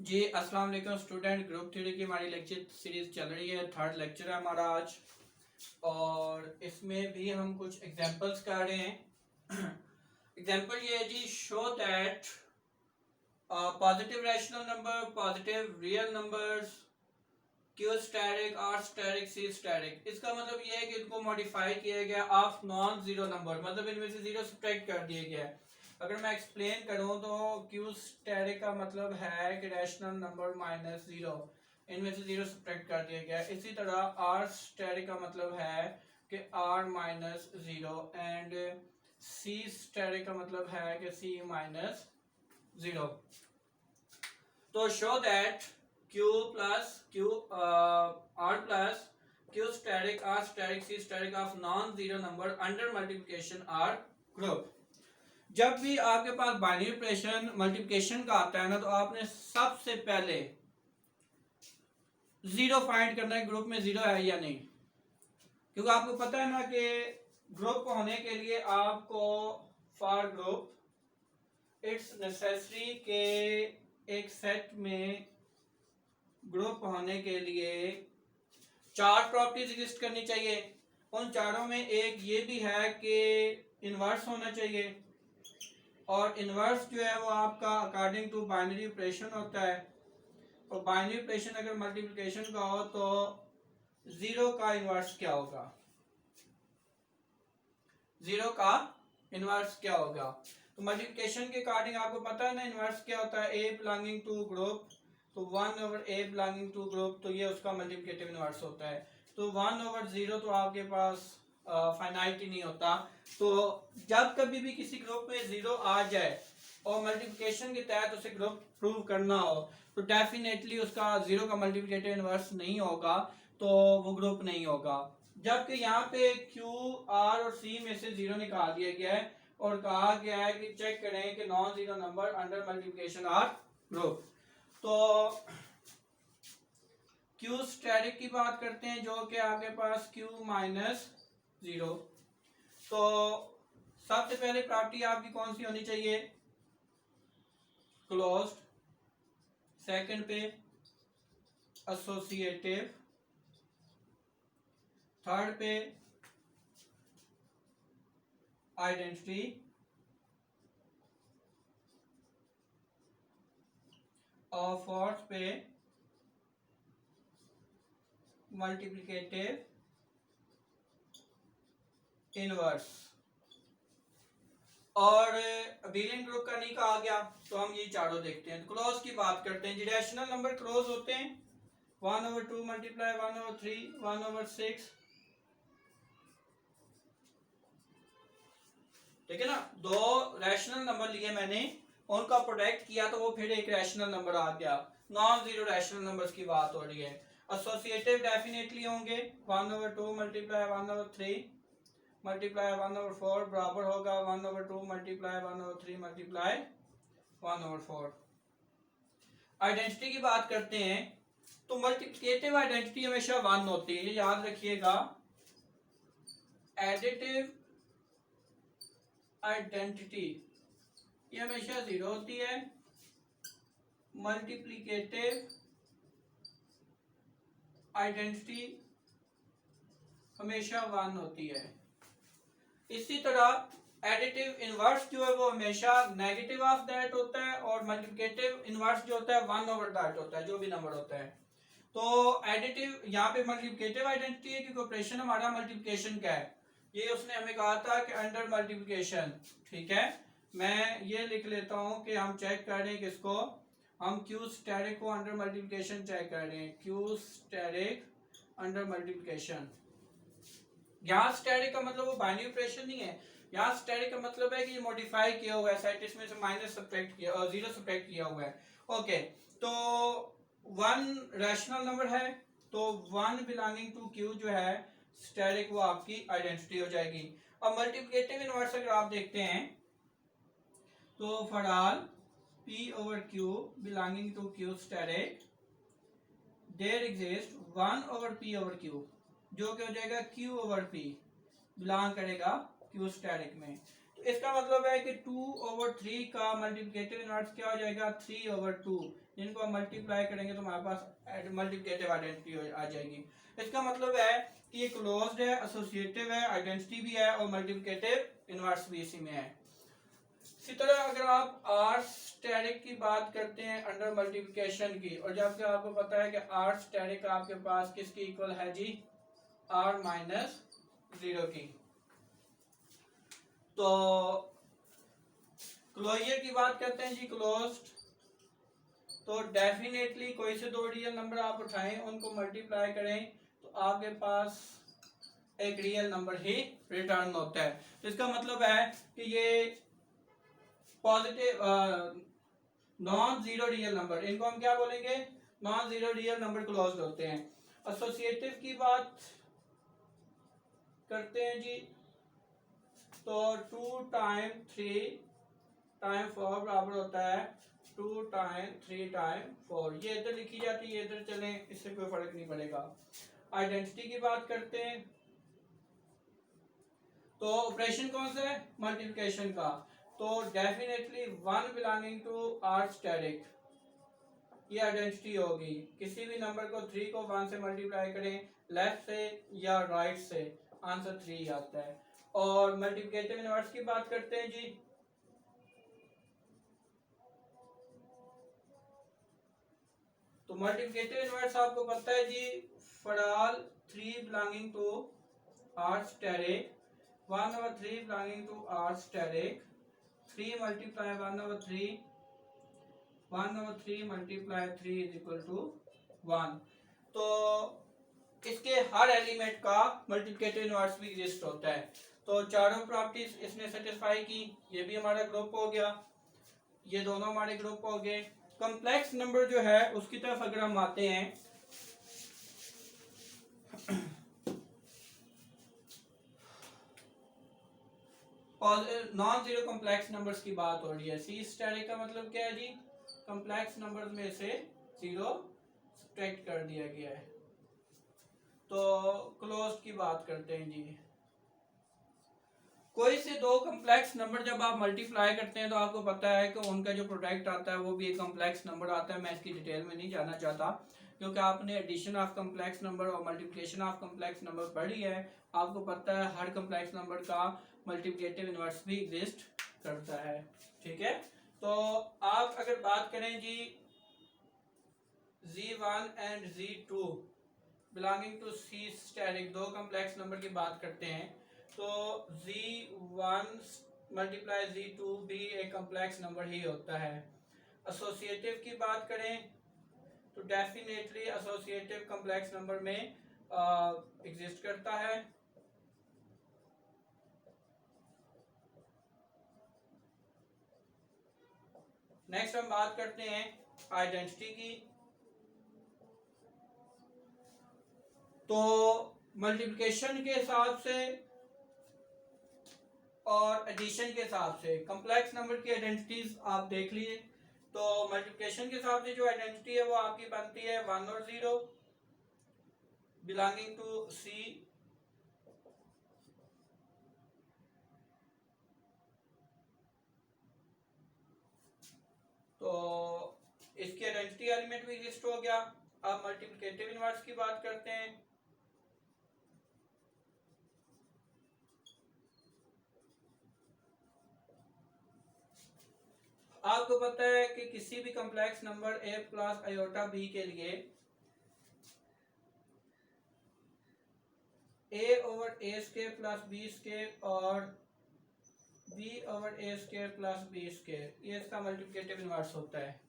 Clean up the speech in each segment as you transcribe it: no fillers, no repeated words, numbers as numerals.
जी अस्सलाम वालेकुम student. Group three की हमारी लेक्चर सीरीज चल रही है। थर्ड लेक्चर है हमारा आज, और इसमें भी हम कुछ एग्जांपल्स कर रहे हैं। एग्जांपल ये है जी, show that positive rational number, positive real numbers, Q static, R static, C static. इसका मतलब ये है कि इनको मॉडिफाई किया गया ऑफ नॉन जीरो नंबर, मतलब इनमें से जीरो सब्ट्रैक्ट कर दिया गया है। अगर मैं एक्सप्लेन करूं तो क्यू स्टैटिक का मतलब है कि रैशनल नंबर माइनस जीरो, इनमें से जीरो सब्ट्रैक्ट कर दिया गया है। इसी तरह आर स्टैटिक का मतलब है कि R minus zero, and C static का मतलब है कि सी माइनस जीरो। तो show that Q plus Q R plus Q static R static C static of non-zero number under multiplication are group। जब भी आपके पास बाइनरी ऑपरेशन मल्टीप्लिकेशन का आता है ना, तो आपने सबसे पहले जीरो फाइंड करना है, ग्रुप में जीरो है या नहीं। क्योंकि आपको पता है ना कि ग्रुप होने के लिए आपको फॉर ग्रुप इट्स नेसेसरी के एक सेट में ग्रुप होने के लिए चार प्रॉपर्टीज एग्जिस्ट करनी चाहिए। उन चारों में एक ये भी है कि इनवर्स होना चाहिए, और इनवर्स जो है वो आपका अकॉर्डिंग टू बाइनरी ऑपरेशन होता है। और बाइनरी ऑपरेशन अगर मल्टीप्लिकेशन का हो तो जीरो का इनवर्स क्या होगा, जीरो का इनवर्स क्या होगा। तो मल्टीप्लिकेशन के अकॉर्डिंग आपको पता है ना इनवर्स क्या होता है, ए बिलोंगिंग टू ग्रुप, तो one over A belonging to group, तो ये उसका मल्टीप्लिकेटिव इनवर्स होता है। तो वन ओवर जीरो तो आपके पास फाइनाइट ही नहीं होता। तो जब कभी भी किसी ग्रुप में जीरो आ जाए और मल्टीप्लिकेशन के तहत उसे ग्रुप प्रूव करना हो, तो डेफिनेटली उसका जीरो का मल्टीप्लिकेटिव इनवर्स नहीं होगा, तो वो ग्रुप नहीं होगा। जबकि यहाँ पे क्यू आर और सी में से जीरो निकाल दिया गया है और कहा गया है कि चेक करें कि non zero number under multiplication are group. तो क्यू स्टैटिक की बात करते हैं, जो कि आपके पास क्यू माइनस जीरो। तो सबसे पहले प्रॉपर्टी आपकी कौन सी होनी चाहिए, क्लोज्ड। सेकंड पे एसोसिएटिव, थर्ड पे आइडेंटिटी, और फोर्थ पे मल्टीप्लिकेटिव इनवर्स। और बिलियन ग्रुप का नहीं कहा गया, तो हम ये चारों देखते हैं। क्लोज की बात करते हैं जी। रैशनल नंबर क्लोज होते हैं 1/2 मल्टीप्लाई 1/3 1/6, ठीक है ना। दो रैशनल नंबर लिए मैंने, उनका प्रोडक्ट किया तो वो फिर एक रैशनल नंबर आ गया। नॉन जीरो रैशनल नंबर्स की बात हो रही है। एसोसिएटिव डेफिनेटली होंगे 1/2 मल्टीप्लाई 1/3 मल्टीप्लाई 1/4 बराबर होगा 1/2 मल्टीप्लाई 1/3 मल्टीप्लाई 1/4। आइडेंटिटी की बात करते हैं, तो मल्टीप्लिकेटिव आइडेंटिटी हमेशा वन होती है, ये याद रखिएगा। एडिटिव आइडेंटिटी ये हमेशा जीरो होती है, मल्टीप्लिकेटिव आइडेंटिटी हमेशा वन होती है। इसी तरह एडिटिव इनवर्स जो है वो हमेशा नेगेटिव ऑफ दैट होता है, और मल्टीप्लिकेटिव इनवर्स जो होता है 1/that होता है, जो भी नंबर होता है। तो एडिटिव यहाँ पे मल्टीप्लिकेटिव आइडेंटिटी है, क्योंकि ऑपरेशन हमारा मल्टीप्लिकेशन का है। ये उसने हमें कहा था कि अंडर मल्टीप्लिकेशन, ठीक है। मैं ये लिख लेता हूँ कि हम चेक कर रहे हैं किसको, हम क्यू स्टैटिक को अंडर मल्टीप्लिकेशन चेक कर रहे हैं, क्यू स्टैटिक अंडर मल्टीप्लिकेशन। यहाँ स्टैटिक का मतलब वो बाइनरी ऑपरेशन नहीं है, यहाँ स्टैटिक का मतलब है कि ये मॉडिफाई किया हुआ है, सेट इसमें से माइनस सब्ट्रैक्ट किया और जीरो सब्ट्रैक्ट किया हुआ है। ओके, तो वन रैशनल नंबर है, तो वन बिलोंगिंग टू क्यू जो है स्टैटिक, वो आपकी आइडेंटिटी हो जाएगी। अब मल्टीप्लिकेटिव इनवर्स अगर आप देखते हैं, तो for all p over q belonging to q static there exists 1 over p over q, जो कि हो जाएगा q over p बिलोंग करेगा q static में। तो तो इसका मतलब है कि 2/3 का मल्टीप्लिकेटिव इनवर्स क्या हो जाएगा, 3/2। जिनको हम मल्टीप्लाई करेंगे तो हमारे पास मल्टीप्लिकेटिव आइडेंटिटी आ जाएगी। इसका मतलब है कि ये क्लोज्ड है, एसोसिएटिव है, आइडेंटिटी भी है और मल्टीप्लिकेटिव इनवर्स भी इसी में है। इसी तरह अगर आप आर स्टेरिक की बात करते हैं अंडर मल्टीप्लिकेशन की, और जबकि आपको पता है कि आर स्टेरिक आपके पास किसकी इक्वल है जी, r-0 की। तो क्लोजर की बात करते हैं जी, क्लोज्ड, तो डेफिनेटली कोई से दो रियल नंबर आप उठाएं, उनको मल्टीप्लाई करें तो आपके पास एक रियल नंबर ही रिटर्न होता है। तो इसका मतलब है कि ये positive non zero real number, इनको हम क्या बोलेंगे, non zero real number closed होते हैं। एसोसिएटिव की बात करते हैं जी, तो 2 टाइम 3 टाइम 4 बराबर होता है 2 टाइम 3 टाइम 4। ये इधर लिखी जाती है, इधर चलें, इससे कोई फर्क नहीं पड़ेगा। आइडेंटिटी की बात करते हैं, तो ऑपरेशन कौन सा है, मल्टीप्लिकेशन का। तो definitely 1 belonging to R steric, ये आइडेंटिटी होगी। किसी भी नंबर को 3 को 1 से मल्टीप्लाई करें, लेफ्ट से या राइट से, आंसर 3 आता है। और मल्टीप्लिकेटिव इनवर्स की बात करते हैं जी, तो मल्टीप्लिकेटिव इनवर्स आपको पता है जी, for all 3 belonging to R asterisk, 1/3 belonging to R asterisk, 3 multiply 1/3, 1/3 multiply 3 is equal to 1। तो इसके हर एलिमेंट का मल्टीप्लिकेटिव इनवर्स भी एग्जिस्ट होता है। तो चारों प्रॉपर्टीज इसने सेटिस्फाई की, ये भी हमारा ग्रुप हो गया, ये दोनों हमारे ग्रुप हो गए। कॉम्प्लेक्स नंबर जो है उसकी तरफ अगर हम आते हैं, नॉन जीरो कॉम्प्लेक्स नंबर्स की बात हो रही है। सी स्टेरिक का मतलब क्या है जी, कॉम्प्लेक्स नंबर्स में से जीरो सब्ट्रैक्ट कर दिया गया है। तो क्लोज्ड की बात करते हैं जी, कोई से दो कॉम्प्लेक्स नंबर जब आप मल्टीप्लाई करते हैं तो आपको पता है कि उनका जो प्रोडक्ट आता है वो भी एक कॉम्प्लेक्स नंबर आता है। मैं इसकी डिटेल में नहीं जाना चाहता, क्योंकि आपने एडिशन ऑफ कॉम्प्लेक्स नंबर और मल्टीप्लिकेशन ऑफ कॉम्प्लेक्स नंबर पढ़ी है, आपको पता है हर कॉम्प्लेक्स नंबर का मल्टीप्लिकेटिव इनवर्स भी एग्जिस्ट करता है। ठीक है, तो आप अगर बात करें जी Z1 and Z2 belonging to C steric, दो कॉम्प्लेक्स नंबर की बात करते हैं, तो Z1 मल्टीप्लाई Z2 भी एक कॉम्प्लेक्स नंबर ही होता है। एसोसिएटिव की बात करें तो डेफिनेटली एसोसिएटिव कॉम्प्लेक्स नंबर में एग्जिस्ट करता है। नेक्स्ट हम बात करते हैं आइडेंटिटी की, तो मल्टीप्लिकेशन के हिसाब से और एडिशन के हिसाब से कॉम्प्लेक्स नंबर की आइडेंटिटीज आप देख लीजिए। तो मल्टीप्लिकेशन के हिसाब से जो आइडेंटिटी है वो आपकी बनती है 1 और 0 बिलोंगिंग टू सी, तो इसकी आइडेंटिटी एलिमेंट भी एग्जिस्ट हो गया। अब मल्टीप्लिकेटिव इनवर्स की बात करते हैं, आपको पता है कि किसी भी complex number a plus iota b के लिए a over a square plus b square और b over a square plus b square, ये इसका मल्टीप्लिकेटिव इनवर्स होता है।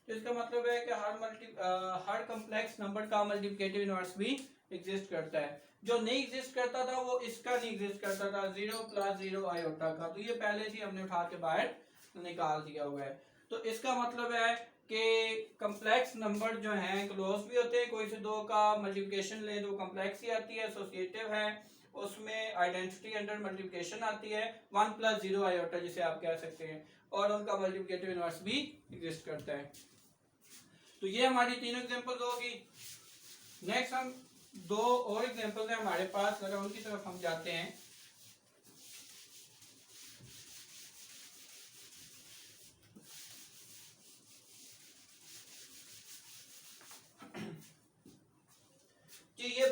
तो इसका मतलब है कि हर कॉम्प्लेक्स नंबर का मल्टीप्लिकेटिव इनवर्स भी एग्जिस्ट करता है। जो नहीं एग्जिस्ट करता था वो इसका नहीं एग्जिस्ट करता था, 0 प्लस 0 आयोटा का, तो ये पहले से हमने उठा के बाहर निकाल दिया हुआ है। तो इसका मतलब है कि कॉम्प्लेक्स नंबर जो हैं क्लोज भी होते हैं, कोई से दो का मल्टीप्लिकेशन ले तो कॉम्प्लेक्स ही आती है, एसोसिएटिव है उसमें आइडेंटिटी अंडर मल्टीप्लिकेशन आती है, 1 प्लस 0 आयोटा जिसे आप कह सकते हैं, और उनका मल्टीप्लिकेटिव इनवर्स भी एग्जिस्ट करता है। तो ये हमारी तीनों एग्जांपल्स होगी। नेक्स्ट हम दो और एग्जांपल्स हैं हमारे पास, अगर उनकी तरफ हम जाते हैं,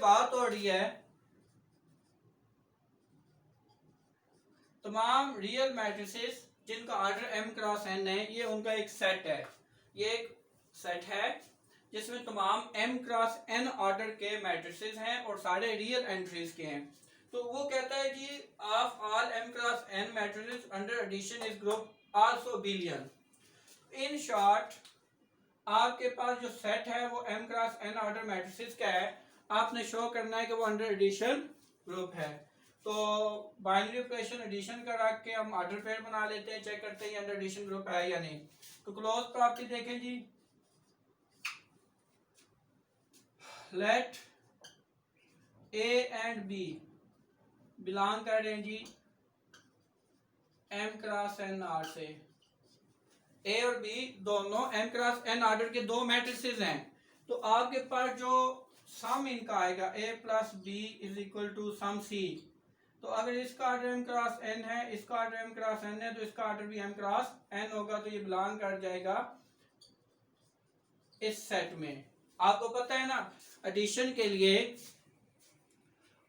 बात हो रही है तमाम रियल मैट्रिसेस जिनका ऑर्डर m क्रॉस n है, ये उनका एक सेट है। ये एक सेट है जिसमें तमाम m क्रॉस n ऑर्डर के मैट्रिसेस हैं और सारे रियल एंट्रीज के हैं। तो वो कहता है कि of all m cross n matrices under addition is group also abelian. In short आपके पास जो सेट है वो m cross n order matrices का है, आपने शो करना है कि वो अंडर एडिशन ग्रुप है। तो बाइनरी ऑपरेशन एडिशन का रख के हम ऑर्डर पेयर बना लेते हैं, चेक करते हैं अंडर एडिशन ग्रुप है या नहीं। तो क्लोज प्रॉपर्टी देखें जी, let A and B belong कर रहे हैं जी m क्रॉस n आर से। ए और बी दोनों m क्रॉस n ऑर्डर के दो मैट्रिसेस हैं। तो आपके पास जो सम इनका आएगा a plus B is equal to sum c। तो अगर इसका ऑर्डर m क्रॉस n है, इसका ऑर्डर m क्रॉस n है, तो इसका ऑर्डर भी m क्रॉस n होगा। तो ये बिलोंग कर जाएगा इस सेट में। आपको पता है ना एडिशन के लिए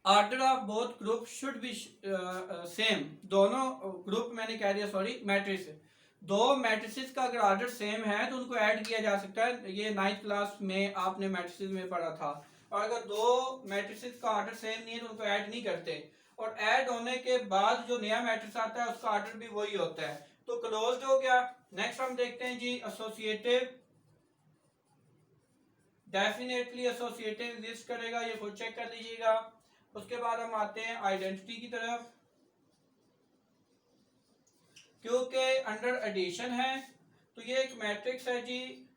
order of both group should be same. दोनों ग्रुप मैंने कह दिया, सॉरी मैट्रिक्स, दो मैट्रिसेस का अगर ऑर्डर सेम है तो उनको ऐड किया जा सकता है। ये 9th क्लास में आपने मैट्रिसेस में पढ़ा था। और अगर दो मैट्रिसेस का ऑर्डर सेम नहीं है तो उनको ऐड नहीं करते, और ऐड होने के बाद जो नया मैट्रिक्स आता है उसका ऑर्डर भी वही होता है। तो क्लोज्ड हो गया। नेक्स्ट हम देखते हैं जी एसोसिएटिव। डेफिनेटली एसोसिएटिव एग्जिस्ट करेगा, ये खुद चेक कर लीजिएगा। उसके बाद हम आते हैं आइडेंटिटी की तरफ। क्योंकि अंडर एडिशन है तो ये एक मैट्रिक्स है जी,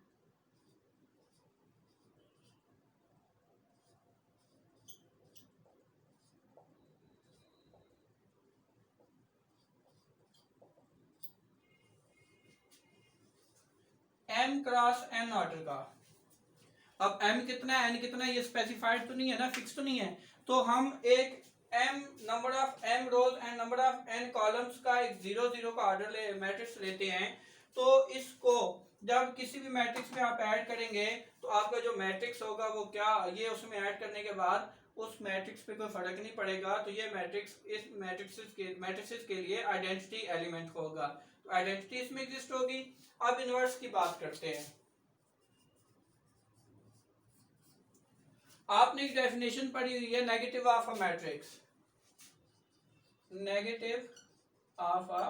m क्रॉस n ऑर्डर का। अब m कितना है, n कितना है, ये स्पेसिफाइड तो नहीं है ना, फिक्स तो नहीं है। तो हम एक m number of m rows and number of n columns का एक 0 0 का ऑर्डर मैट्रिक्स लेते हैं। तो इसको जब किसी भी मैट्रिक्स में आप ऐड करेंगे तो आपका जो मैट्रिक्स होगा वो क्या, ये उसमें ऐड करने के बाद उस मैट्रिक्स पे कोई फर्क नहीं पड़ेगा। तो ये मैट्रिक्स इस मैट्रिक्स के लिए आइडेंटिटी एलिमेंट होगा। तो आइडेंटिटी इसमें एग्जिस्ट होगी। अब इनवर्स की बात करते हैं। आपने एक डेफिनेशन पढ़ी हुई है negative of a matrix. Negative of a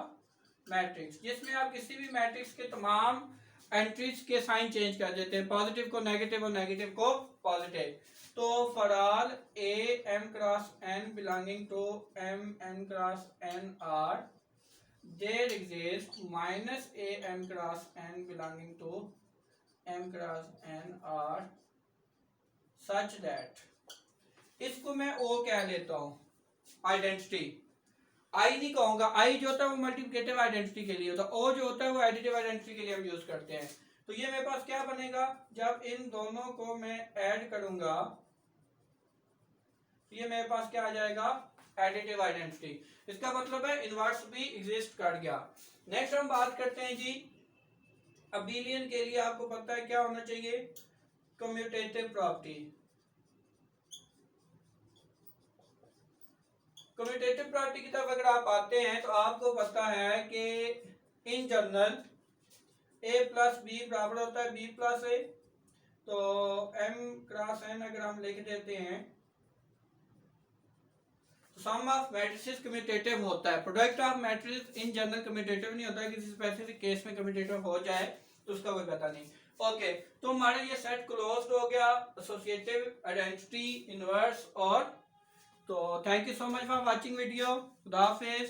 matrix जिसमें आप किसी भी मैट्रिक्स के तमाम एंट्रीज के साइन चेंज कर देते हैं, पॉजिटिव को नेगेटिव और नेगेटिव को पॉजिटिव। तो for all A m cross n belonging to m n cross n are there exist minus a m cross n belonging to m cross n are such that, इसको मैं ओ कह लेता हूं identity. आई नहीं कहूंगा, आई जो होता है वो मल्टीप्लिकेटिव आइडेंटिटी के लिए होता है, ओ जो होता है वो एडिटिव आइडेंटिटी के लिए हम यूज करते हैं। तो ये मेरे पास क्या बनेगा, जब इन दोनों को मैं ऐड करूंगा तो ये मेरे पास क्या आ जाएगा, एडिटिव आइडेंटिटी। इसका मतलब है इनवर्स भी एग्जिस्ट कर गया। नेक्स्ट हम बात करते हैं जी अबेलियन के लिए। आपको पता है क्या होना चाहिए, कम्यूटेटिव प्रॉपर्टी। कम्यूटेटिव प्रॉपर्टी की तरफ अगर आप आते हैं तो आपको पता है कि in general a plus B बराबर होता है b प्लस ए। तो m क्रॉस n अगर हम लिख देते हैं तो सम ऑफ मैट्रिसेस कम्यूटेटिव होता है। Product of matrices in general commutative नहीं होता है, किसी स्पेसिफिक केस में कम्यूटेटिव हो जाए तो उसका कोई पता नहीं। ओके, तो हमारा ये सेट क्लोज्ड हो गया, एसोसिएटिव, आइडेंटिटी, इनवर्स और। तो thank you so much for watching video. खुदा हाफिज।